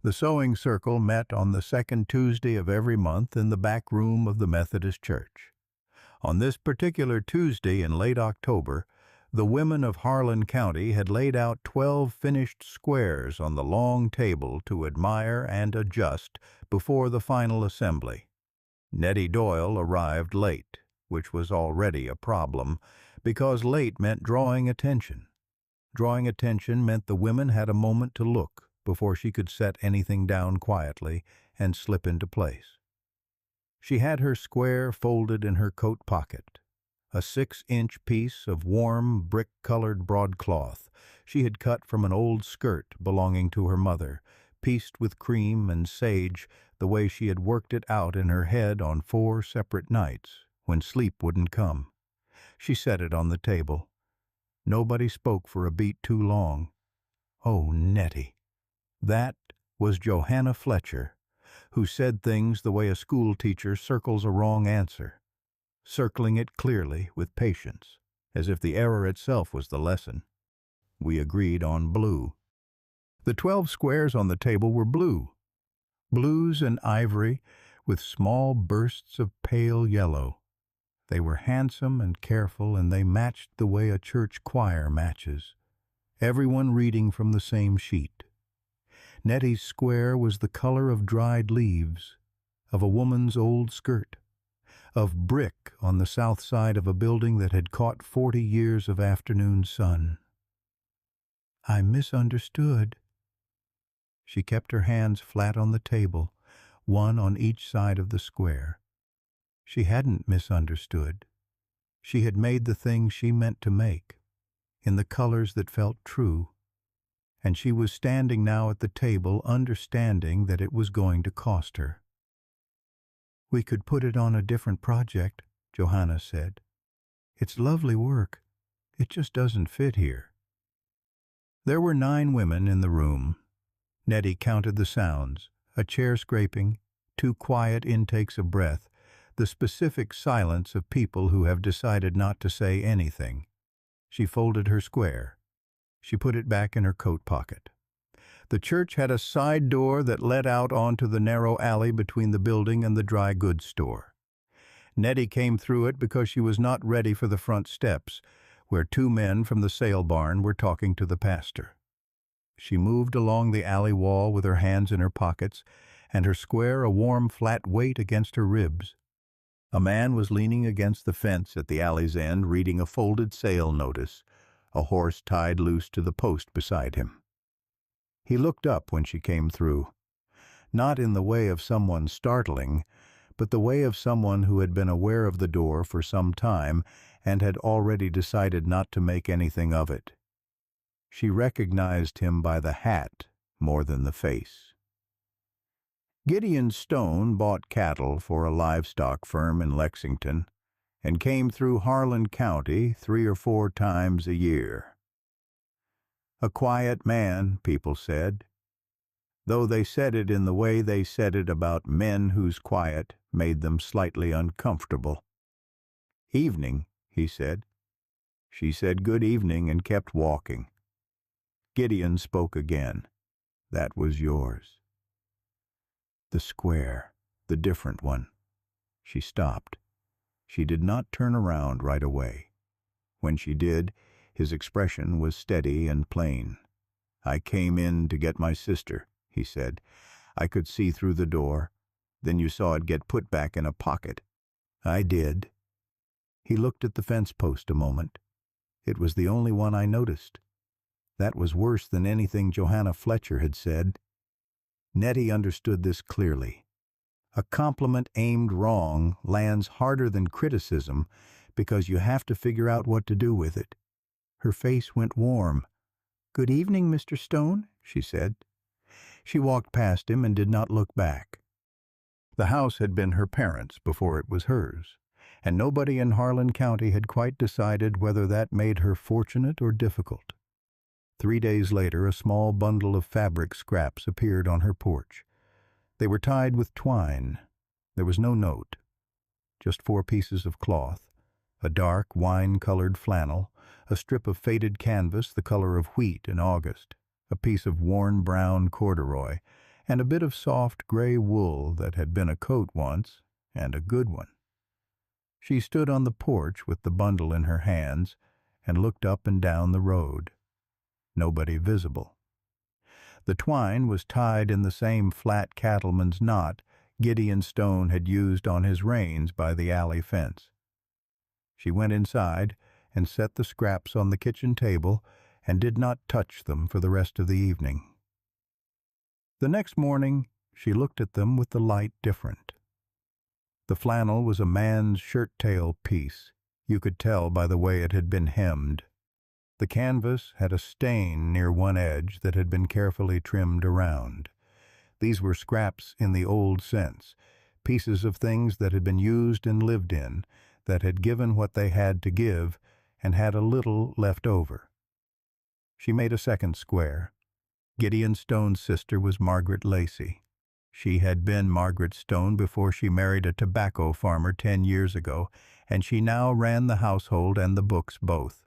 The sewing circle met on the second Tuesday of every month in the back room of the Methodist Church. On this particular Tuesday in late October, the women of Harlan County had laid out 12 finished squares on the long table to admire and adjust before the final assembly. Nettie Doyle arrived late, which was already a problem, because late meant drawing attention. Drawing attention meant the women had a moment to look before she could set anything down quietly and slip into place. She had her square folded in her coat pocket, a 6-inch piece of warm, brick-colored broadcloth she had cut from an old skirt belonging to her mother, pieced with cream and sage the way she had worked it out in her head on 4 separate nights when sleep wouldn't come. She set it on the table. Nobody spoke for a beat too long. Oh, Nettie. That was Johanna Fletcher, who said things the way a school teacher circles a wrong answer, circling it clearly with patience, as if the error itself was the lesson. We agreed on blue. The 12 squares on the table were blue, blues and ivory with small bursts of pale yellow. They were handsome and careful, and they matched the way a church choir matches, everyone reading from the same sheet. Nettie's square was the color of dried leaves, of a woman's old skirt, of brick on the south side of a building that had caught 40 years of afternoon sun. I misunderstood. She kept her hands flat on the table, one on each side of the square. She hadn't misunderstood. She had made the thing she meant to make, in the colors that felt true, and she was standing now at the table understanding that it was going to cost her. We could put it on a different project, Johanna said. It's lovely work. It just doesn't fit here. There were 9 women in the room. Nettie counted the sounds, a chair scraping, 2 quiet intakes of breath, the specific silence of people who have decided not to say anything. She folded her square. She put it back in her coat pocket. The church had a side door that led out onto the narrow alley between the building and the dry goods store. Nettie came through it because she was not ready for the front steps, where 2 men from the sale barn were talking to the pastor. She moved along the alley wall with her hands in her pockets and her square a warm, flat weight against her ribs. A man was leaning against the fence at the alley's end reading a folded sale notice, a horse tied loose to the post beside him. He looked up when she came through, not in the way of someone startling, but the way of someone who had been aware of the door for some time and had already decided not to make anything of it. She recognized him by the hat more than the face. Gideon Stone bought cattle for a livestock firm in Lexington and came through Harlan County 3 or 4 times a year. A quiet man, people said, though they said it in the way they said it about men whose quiet made them slightly uncomfortable. Evening, he said. She said good evening and kept walking. Gideon spoke again. That was yours. The square, the different one. She stopped. She did not turn around right away. When she did, his expression was steady and plain. I came in to get my sister, he said. I could see through the door. Then you saw it get put back in a pocket. I did. He looked at the fence post a moment. It was the only one I noticed. That was worse than anything Johanna Fletcher had said. Nettie understood this clearly. A compliment aimed wrong lands harder than criticism because you have to figure out what to do with it. Her face went warm. "Good evening, Mr. Stone," she said. She walked past him and did not look back. The house had been her parents' before it was hers, and nobody in Harlan County had quite decided whether that made her fortunate or difficult. 3 days later, a small bundle of fabric scraps appeared on her porch. They were tied with twine. There was no note, just 4 pieces of cloth, a dark wine-colored flannel, a strip of faded canvas the color of wheat in August, a piece of worn brown corduroy, and a bit of soft gray wool that had been a coat once, and a good one. She stood on the porch with the bundle in her hands and looked up and down the road. Nobody visible. The twine was tied in the same flat cattleman's knot Gideon Stone had used on his reins by the alley fence. She went inside and set the scraps on the kitchen table and did not touch them for the rest of the evening. The next morning she looked at them with the light different. The flannel was a man's shirt-tail piece. You could tell by the way it had been hemmed. The canvas had a stain near one edge that had been carefully trimmed around. These were scraps in the old sense, pieces of things that had been used and lived in, that had given what they had to give and had a little left over. She made a second square. Gideon Stone's sister was Margaret Lacey. She had been Margaret Stone before she married a tobacco farmer 10 years ago, and she now ran the household and the books both.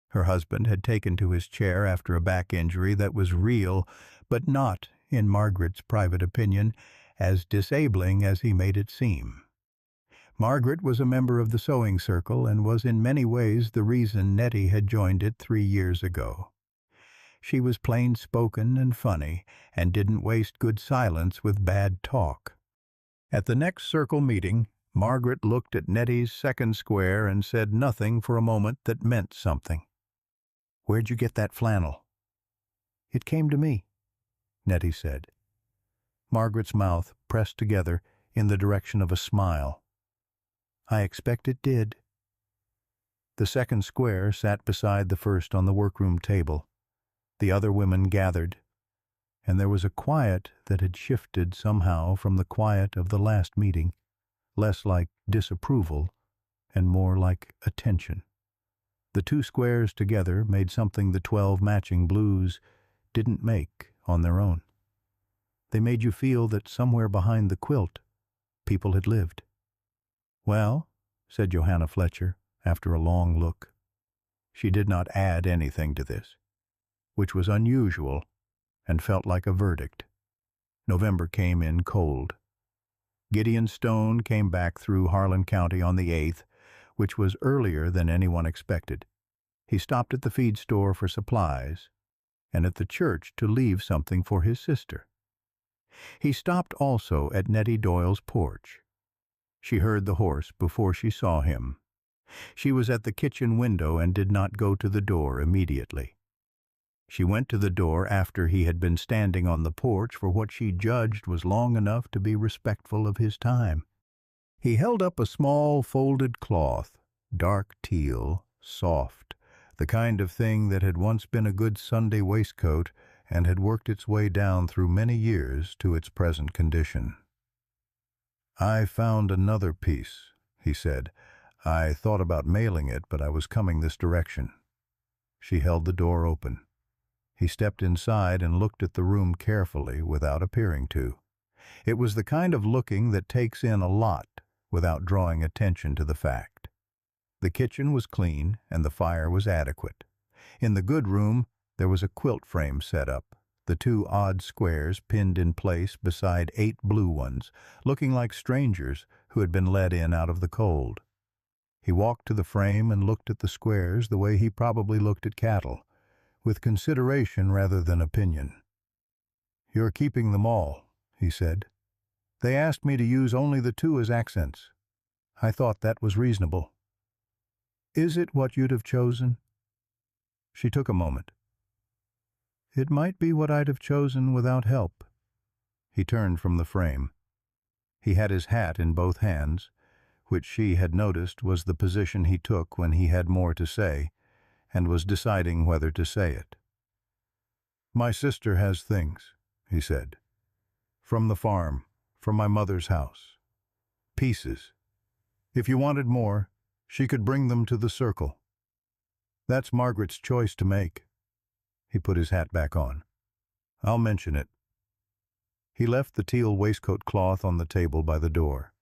Her husband had taken to his chair after a back injury that was real, but not, in Margaret's private opinion, as disabling as he made it seem. Margaret was a member of the sewing circle and was in many ways the reason Nettie had joined it 3 years ago. She was plain-spoken and funny, and didn't waste good silence with bad talk. At the next circle meeting, Margaret looked at Nettie's second square and said nothing for a moment that meant something. "Where'd you get that flannel?" "It came to me," Nettie said. Margaret's mouth pressed together in the direction of a smile. "I expect it did." The second square sat beside the first on the workroom table. The other women gathered, and there was a quiet that had shifted somehow from the quiet of the last meeting, less like disapproval and more like attention. The 2 squares together made something the 12 matching blues didn't make on their own. They made you feel that somewhere behind the quilt people had lived. "Well," said Johanna Fletcher, after a long look. She did not add anything to this, which was unusual and felt like a verdict. November came in cold. Gideon Stone came back through Harlan County on the 8th, which was earlier than anyone expected. He stopped at the feed store for supplies, and at the church to leave something for his sister. He stopped also at Nettie Doyle's porch. She heard the horse before she saw him. She was at the kitchen window and did not go to the door immediately. She went to the door after he had been standing on the porch for what she judged was long enough to be respectful of his time. He held up a small folded cloth, dark teal, soft, the kind of thing that had once been a good Sunday waistcoat and had worked its way down through many years to its present condition. "I found another piece," he said. "I thought about mailing it, but I was coming this direction." She held the door open. He stepped inside and looked at the room carefully without appearing to. It was the kind of looking that takes in a lot without drawing attention to the fact. The kitchen was clean and the fire was adequate. In the good room there was a quilt frame set up, the 2 odd squares pinned in place beside 8 blue ones, looking like strangers who had been let in out of the cold. He walked to the frame and looked at the squares the way he probably looked at cattle, with consideration rather than opinion. "You're keeping them all," he said. "They asked me to use only the 2 as accents. I thought that was reasonable." "Is it what you'd have chosen?" She took a moment. "It might be what I'd have chosen without help." He turned from the frame. He had his hat in both hands, which she had noticed was the position he took when he had more to say, and was deciding whether to say it. "My sister has things," he said. "From the farm, from my mother's house. Pieces. If you wanted more, she could bring them to the circle. That's Margaret's choice to make." He put his hat back on. "I'll mention it." He left the teal waistcoat cloth on the table by the door.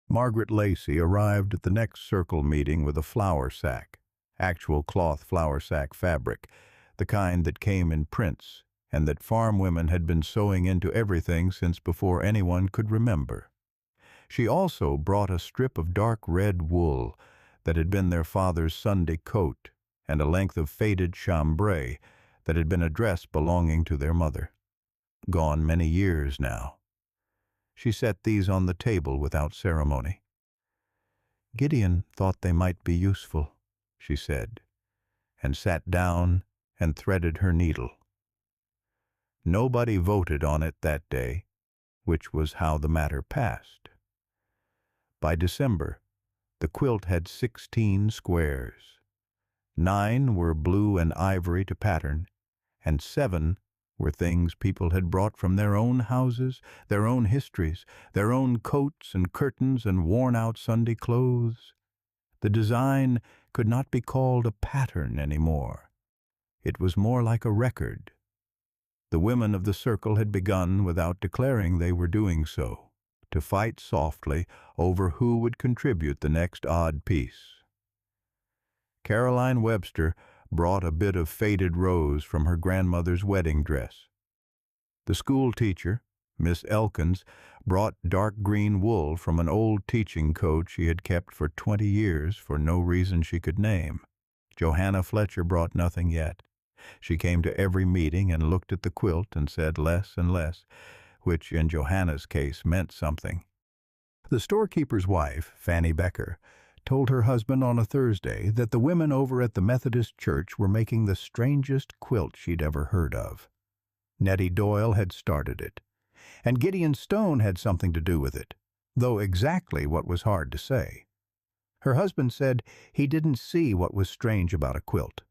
Margaret Lacey arrived at the next circle meeting with a flour sack, actual cloth flour sack fabric, the kind that came in prints, and that farm women had been sewing into everything since before anyone could remember. She also brought a strip of dark red wool that had been their father's Sunday coat, and a length of faded chambray that had been a dress belonging to their mother, gone many years now. She set these on the table without ceremony. "Gideon thought they might be useful," she said, and sat down and threaded her needle. Nobody voted on it that day, which was how the matter passed. By December, the quilt had 16 squares. 9 were blue and ivory to pattern, and 7 were things people had brought from their own houses, their own histories, their own coats and curtains and worn-out Sunday clothes. The design could not be called a pattern anymore. It was more like a record. The women of the circle had begun, without declaring they were doing so, to fight softly over who would contribute the next odd piece. Caroline Webster brought a bit of faded rose from her grandmother's wedding dress. The school teacher, Miss Elkins, brought dark green wool from an old teaching coat she had kept for 20 years for no reason she could name. Johanna Fletcher brought nothing yet. She came to every meeting and looked at the quilt and said less and less, which in Johanna's case meant something. The storekeeper's wife, Fanny Becker, told her husband on a Thursday that the women over at the Methodist church were making the strangest quilt she'd ever heard of. Nettie Doyle had started it, and Gideon Stone had something to do with it, though exactly what was hard to say. Her husband said he didn't see what was strange about a quilt.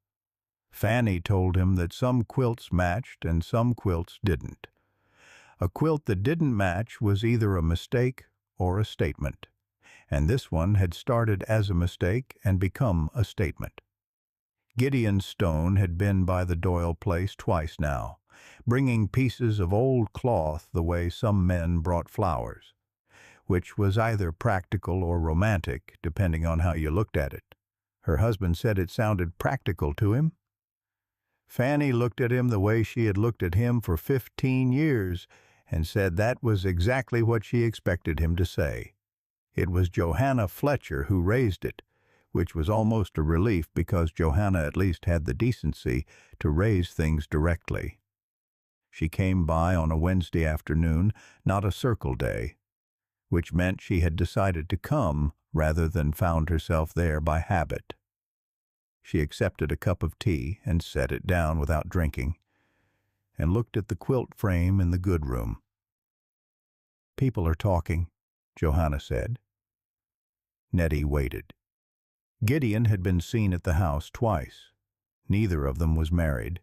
Fanny told him that some quilts matched and some quilts didn't. A quilt that didn't match was either a mistake or a statement, and this one had started as a mistake and become a statement. Gideon Stone had been by the Doyle place twice now, bringing pieces of old cloth the way some men brought flowers, which was either practical or romantic, depending on how you looked at it. Her husband said it sounded practical to him. Fanny looked at him the way she had looked at him for 15 years and said that was exactly what she expected him to say. It was Johanna Fletcher who raised it, which was almost a relief because Johanna at least had the decency to raise things directly. She came by on a Wednesday afternoon, not a circle day, which meant she had decided to come rather than found herself there by habit. She accepted a cup of tea and set it down without drinking, and looked at the quilt frame in the good room. "People are talking," Johanna said. Nettie waited. Gideon had been seen at the house twice. Neither of them was married.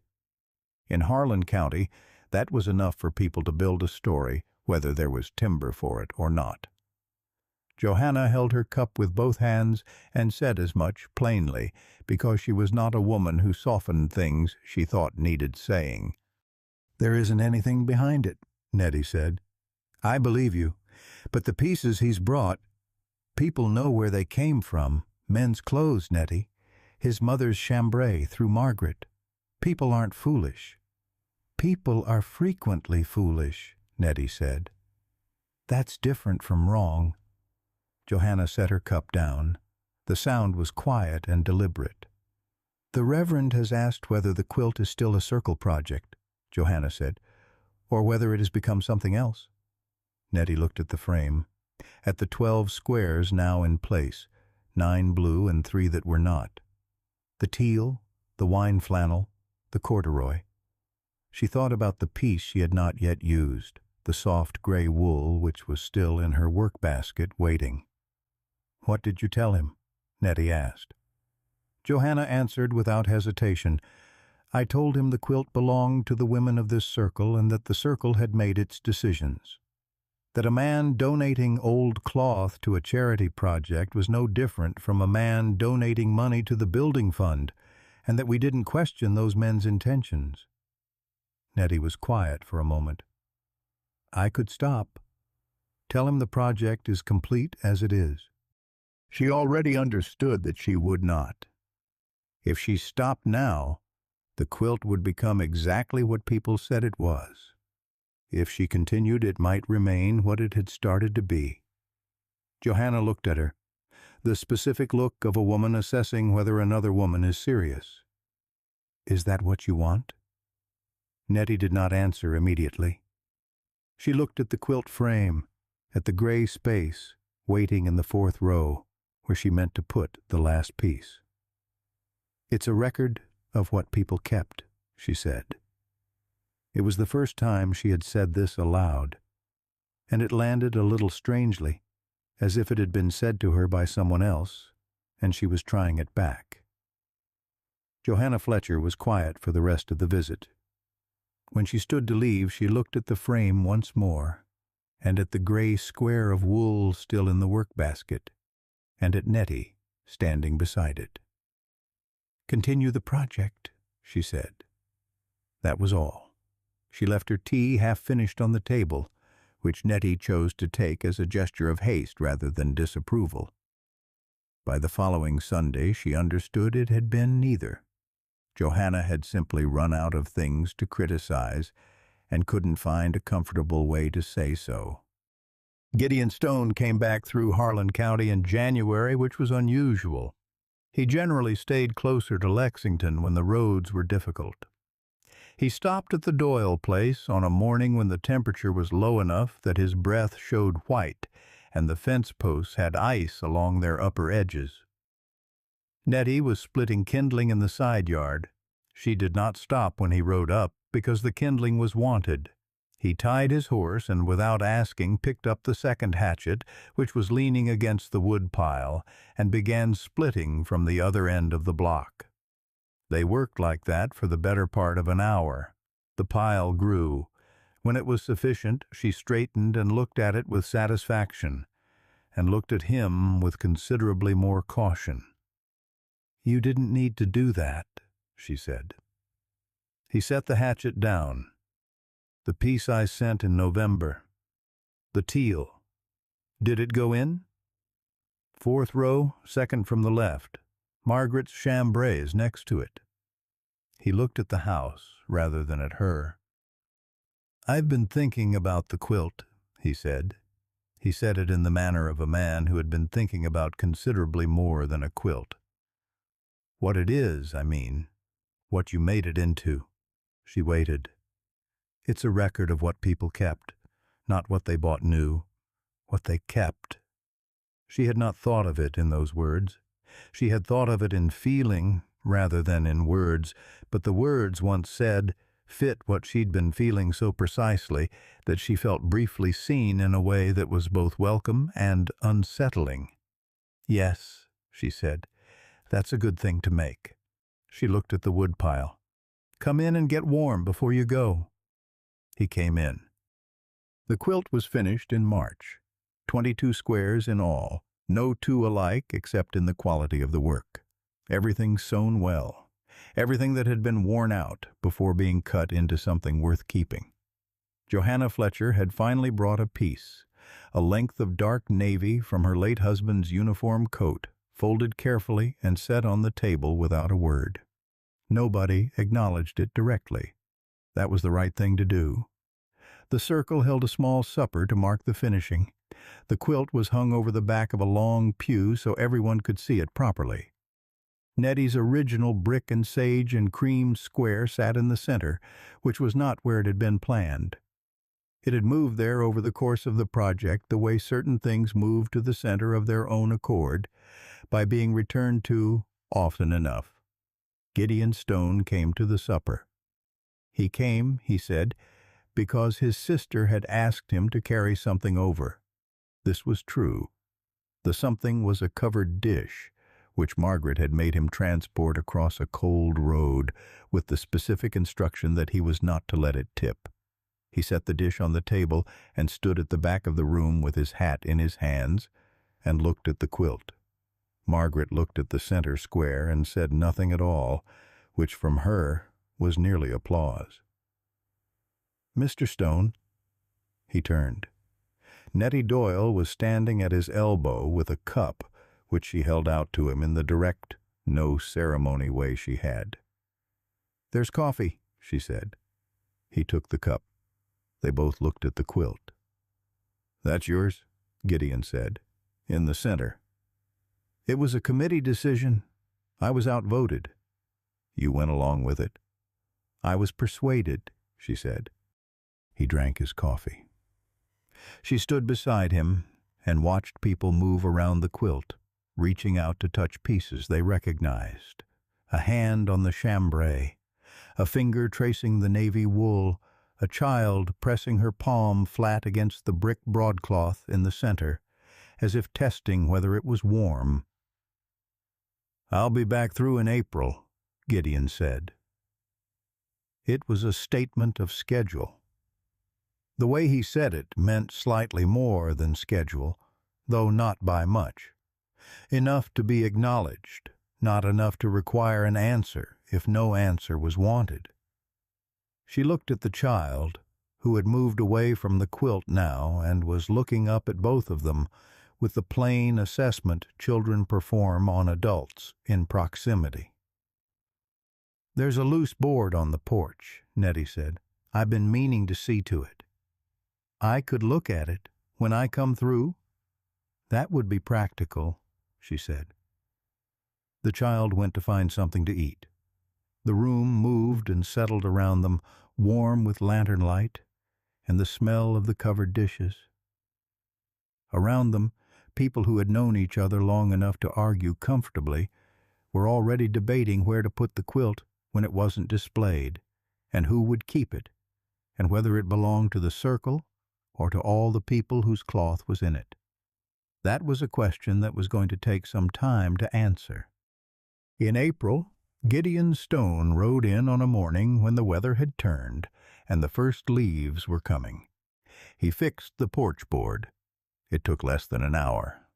In Harlan County, that was enough for people to build a story, whether there was timber for it or not. Johanna held her cup with both hands and said as much plainly, because she was not a woman who softened things she thought needed saying. "There isn't anything behind it," Nettie said. "I believe you. But the pieces he's brought, people know where they came from. Men's clothes, Nettie. His mother's chambray through Margaret. People aren't foolish." "People are frequently foolish," Nettie said. "That's different from wrong." Johanna set her cup down. The sound was quiet and deliberate. "The Reverend has asked whether the quilt is still a circle project," Johanna said, "or whether it has become something else." Nettie looked at the frame, at the 12 squares now in place, 9 blue and 3 that were not. The teal, the wine flannel, the corduroy. She thought about the piece she had not yet used, the soft gray wool which was still in her work basket waiting. "What did you tell him?" Nettie asked. Johanna answered without hesitation. "I told him the quilt belonged to the women of this circle and that the circle had made its decisions. That a man donating old cloth to a charity project was no different from a man donating money to the building fund, and that we didn't question those men's intentions." Nettie was quiet for a moment. "I could stop. Tell him the project is complete as it is." She already understood that she would not. If she stopped now, The quilt would become exactly what people said it was. If she continued, it might remain what it had started to be. Johanna looked at her, the specific look of a woman assessing whether another woman is serious. "Is that what you want?" Nettie did not answer immediately. She looked at the quilt frame, at the gray space waiting in the fourth row where she meant to put the last piece. "It's a record of what people kept," she said. It was the first time she had said this aloud, and it landed a little strangely, as if it had been said to her by someone else, and she was trying it back. Johanna Fletcher was quiet for the rest of the visit. When she stood to leave, she looked at the frame once more, and at the gray square of wool still in the work-basket, and at Nettie standing beside it. "Continue the project," she said. That was all. She left her tea half-finished on the table, which Nettie chose to take as a gesture of haste rather than disapproval. By the following Sunday, she understood it had been neither. Johanna had simply run out of things to criticize and couldn't find a comfortable way to say so. Gideon Stone came back through Harlan County in January, which was unusual. He generally stayed closer to Lexington when the roads were difficult. He stopped at the Doyle place on a morning when the temperature was low enough that his breath showed white and the fence posts had ice along their upper edges. Nettie was splitting kindling in the side yard. She did not stop when he rode up because the kindling was wanted. He tied his horse and without asking picked up the second hatchet, which was leaning against the wood pile, and began splitting from the other end of the block. They worked like that for the better part of an hour. The pile grew. When it was sufficient, she straightened and looked at it with satisfaction, and looked at him with considerably more caution. "You didn't need to do that," she said. He set the hatchet down. "The piece I sent in November. The teal. Did it go in?" "Fourth row, second from the left. Margaret's chambray is next to it." He looked at the house rather than at her. "I've been thinking about the quilt," he said. He said it in the manner of a man who had been thinking about considerably more than a quilt. "What it is, I mean. What you made it into." She waited. "It's a record of what people kept, not what they bought new. What they kept." She had not thought of it in those words. She had thought of it in feeling rather than in words, but the words, once said, fit what she'd been feeling so precisely that she felt briefly seen in a way that was both welcome and unsettling. "Yes," she said, "that's a good thing to make." She looked at the woodpile. "Come in and get warm before you go." He came in. The quilt was finished in March, 22 squares in all, no two alike except in the quality of the work. Everything sewn well, everything that had been worn out before being cut into something worth keeping. Johanna Fletcher had finally brought a piece, a length of dark navy from her late husband's uniform coat, folded carefully and set on the table without a word. Nobody acknowledged it directly. That was the right thing to do. The circle held a small supper to mark the finishing. The quilt was hung over the back of a long pew so everyone could see it properly. Nettie's original brick and sage and cream square sat in the center, which was not where it had been planned. It had moved there over the course of the project the way certain things move to the center of their own accord, by being returned to often enough. Gideon Stone came to the supper. He came, he said, because his sister had asked him to carry something over. This was true. The something was a covered dish, which Margaret had made him transport across a cold road with the specific instruction that he was not to let it tip. He set the dish on the table and stood at the back of the room with his hat in his hands and looked at the quilt. Margaret looked at the center square and said nothing at all, which from her was nearly applause. "Mr. Stone." He turned. Nettie Doyle was standing at his elbow with a cup, which she held out to him in the direct, no-ceremony way she had. "There's coffee," she said. He took the cup. They both looked at the quilt. "That's yours," Gideon said. "In the center." "It was a committee decision. I was outvoted." "You went along with it?" "I was persuaded," she said. He drank his coffee. She stood beside him and watched people move around the quilt, reaching out to touch pieces they recognized. A hand on the chambray, a finger tracing the navy wool, a child pressing her palm flat against the brick broadcloth in the center, as if testing whether it was warm. "I'll be back through in April," Gideon said. It was a statement of schedule. The way he said it meant slightly more than schedule, though not by much. Enough to be acknowledged, not enough to require an answer if no answer was wanted. She looked at the child, who had moved away from the quilt now and was looking up at both of them with the plain assessment children perform on adults in proximity. "There's a loose board on the porch," Nettie said. "I've been meaning to see to it." "I could look at it when I come through?" "That would be practical," she said. The child went to find something to eat. The room moved and settled around them, warm with lantern light and the smell of the covered dishes. Around them, people who had known each other long enough to argue comfortably were already debating where to put the quilt when it wasn't displayed, and who would keep it, and whether it belonged to the circle or to all the people whose cloth was in it. That was a question that was going to take some time to answer. In April, Gideon Stone rode in on a morning when the weather had turned and the first leaves were coming. He fixed the porch board. It took less than an hour.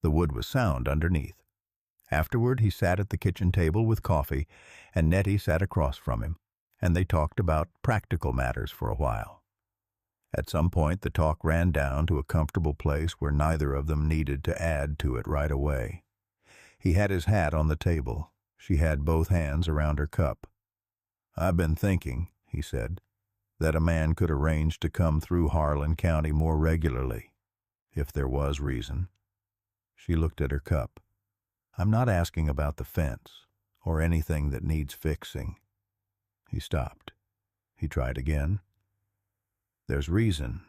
The wood was sound underneath. Afterward, he sat at the kitchen table with coffee, and Nettie sat across from him, and they talked about practical matters for a while. At some point, the talk ran down to a comfortable place where neither of them needed to add to it right away. He had his hat on the table. She had both hands around her cup. "I've been thinking," he said, "that a man could arrange to come through Harlan County more regularly, if there was reason." She looked at her cup. "I'm not asking about the fence, or anything that needs fixing." He stopped. He tried again. "There's reason,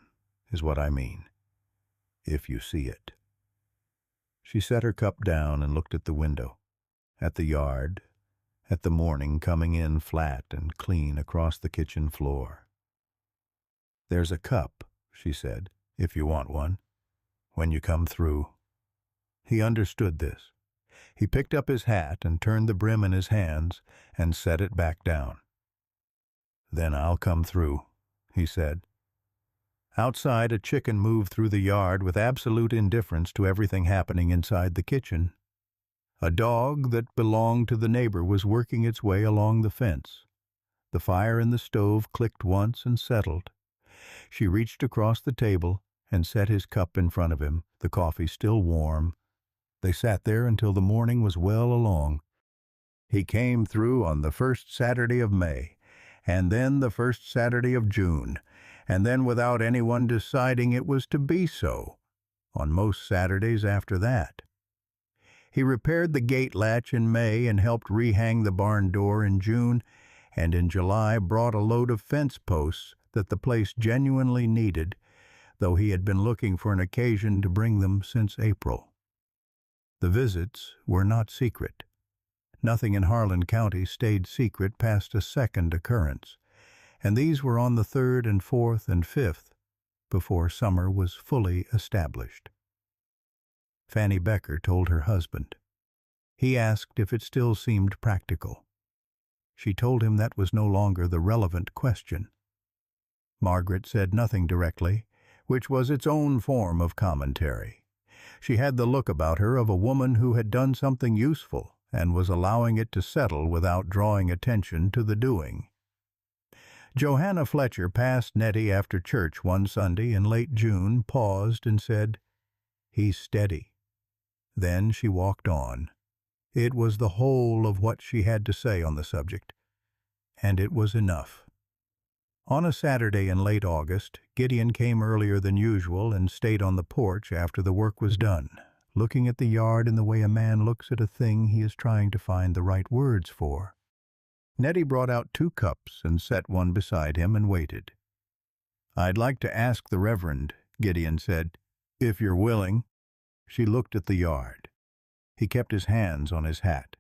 is what I mean, if you see it." She set her cup down and looked at the window, at the yard, at the morning coming in flat and clean across the kitchen floor. "There's a cup," she said, "if you want one, when you come through." He understood this. He picked up his hat and turned the brim in his hands and set it back down. "Then I'll come through," he said. Outside, a chicken moved through the yard with absolute indifference to everything happening inside the kitchen. A dog that belonged to the neighbor was working its way along the fence. The fire in the stove clicked once and settled. She reached across the table and set his cup in front of him, the coffee still warm. They sat there until the morning was well along. He came through on the first Saturday of May, and then the first Saturday of June, and then without anyone deciding it was to be so, on most Saturdays after that. He repaired the gate latch in May and helped rehang the barn door in June, and in July brought a load of fence posts that the place genuinely needed, though he had been looking for an occasion to bring them since April. The visits were not secret. Nothing in Harlan County stayed secret past a second occurrence, and these were on the 3rd and 4th and 5th, before summer was fully established. Fanny Becker told her husband. He asked if it still seemed practical. She told him that was no longer the relevant question. Margaret said nothing directly, which was its own form of commentary. She had the look about her of a woman who had done something useful and was allowing it to settle without drawing attention to the doing. Johanna Fletcher passed Nettie after church one Sunday in late June, paused, and said, "He's steady." Then she walked on. It was the whole of what she had to say on the subject, and it was enough. On a Saturday in late August, Gideon came earlier than usual and stayed on the porch after the work was done, looking at the yard in the way a man looks at a thing he is trying to find the right words for. Nettie brought out 2 cups and set one beside him and waited. "I'd like to ask the Reverend," Gideon said, "if you're willing." She looked at the yard. He kept his hands on his hat.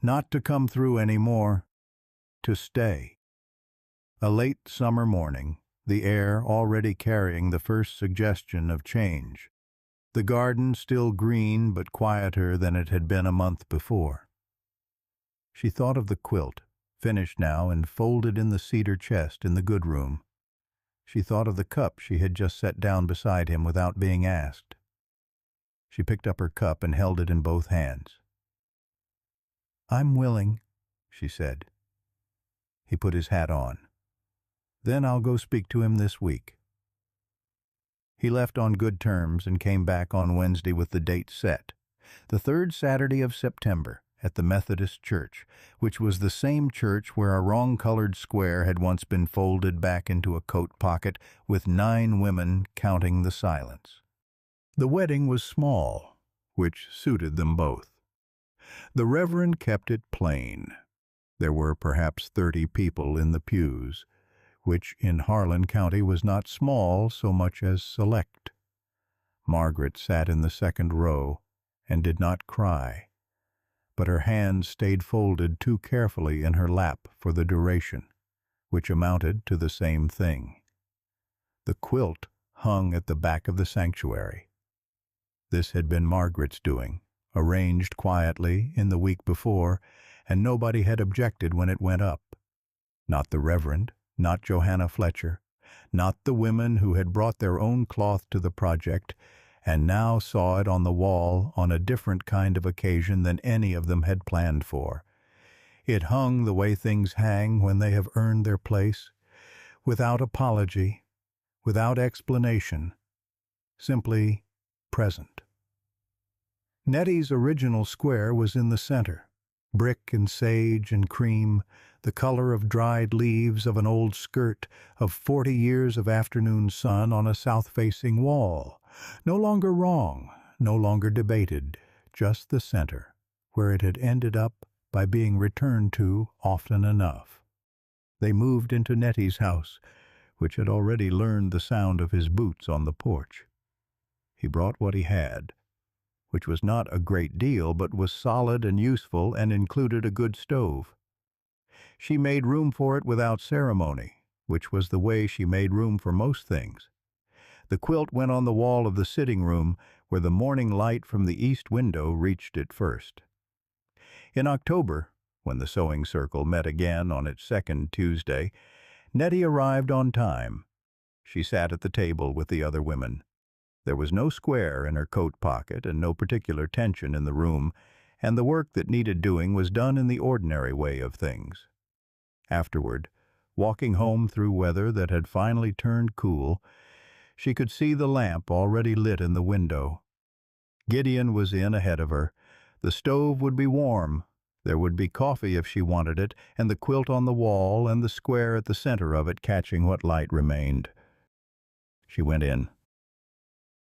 "Not to come through any more. To stay." A late summer morning, the air already carrying the first suggestion of change. The garden still green but quieter than it had been a month before. She thought of the quilt, finished now and folded in the cedar chest in the good room. She thought of the cup she had just set down beside him without being asked. She picked up her cup and held it in both hands. "I'm willing," she said. He put his hat on. "Then I'll go speak to him this week." He left on good terms and came back on Wednesday with the date set, the 3rd Saturday of September, at the Methodist Church, which was the same church where a wrong-colored square had once been folded back into a coat pocket with 9 women counting the silence. The wedding was small, which suited them both. The Reverend kept it plain. There were perhaps 30 people in the pews, which in Harlan County was not small so much as select. Margaret sat in the 2nd row and did not cry, but her hands stayed folded too carefully in her lap for the duration, which amounted to the same thing. The quilt hung at the back of the sanctuary. This had been Margaret's doing, arranged quietly in the week before, and nobody had objected when it went up. Not the Reverend, not Johanna Fletcher, not the women who had brought their own cloth to the project, and now saw it on the wall on a different kind of occasion than any of them had planned for. It hung the way things hang when they have earned their place, without apology, without explanation, simply present. Nettie's original square was in the center, brick and sage and cream, the color of dried leaves of an old skirt, of 40 years of afternoon sun on a south-facing wall. No longer wrong, no longer debated, just the center, where it had ended up by being returned to often enough. They moved into Nettie's house, which had already learned the sound of his boots on the porch. He brought what he had, which was not a great deal, but was solid and useful and included a good stove. She made room for it without ceremony, which was the way she made room for most things. The quilt went on the wall of the sitting room, where the morning light from the east window reached it first. In October, when the sewing circle met again on its 2nd Tuesday, Nettie arrived on time. She sat at the table with the other women. There was no square in her coat pocket and no particular tension in the room, and the work that needed doing was done in the ordinary way of things. Afterward, walking home through weather that had finally turned cool, she could see the lamp already lit in the window. Gideon was in ahead of her. The stove would be warm. There would be coffee if she wanted it, and the quilt on the wall and the square at the center of it catching what light remained. She went in.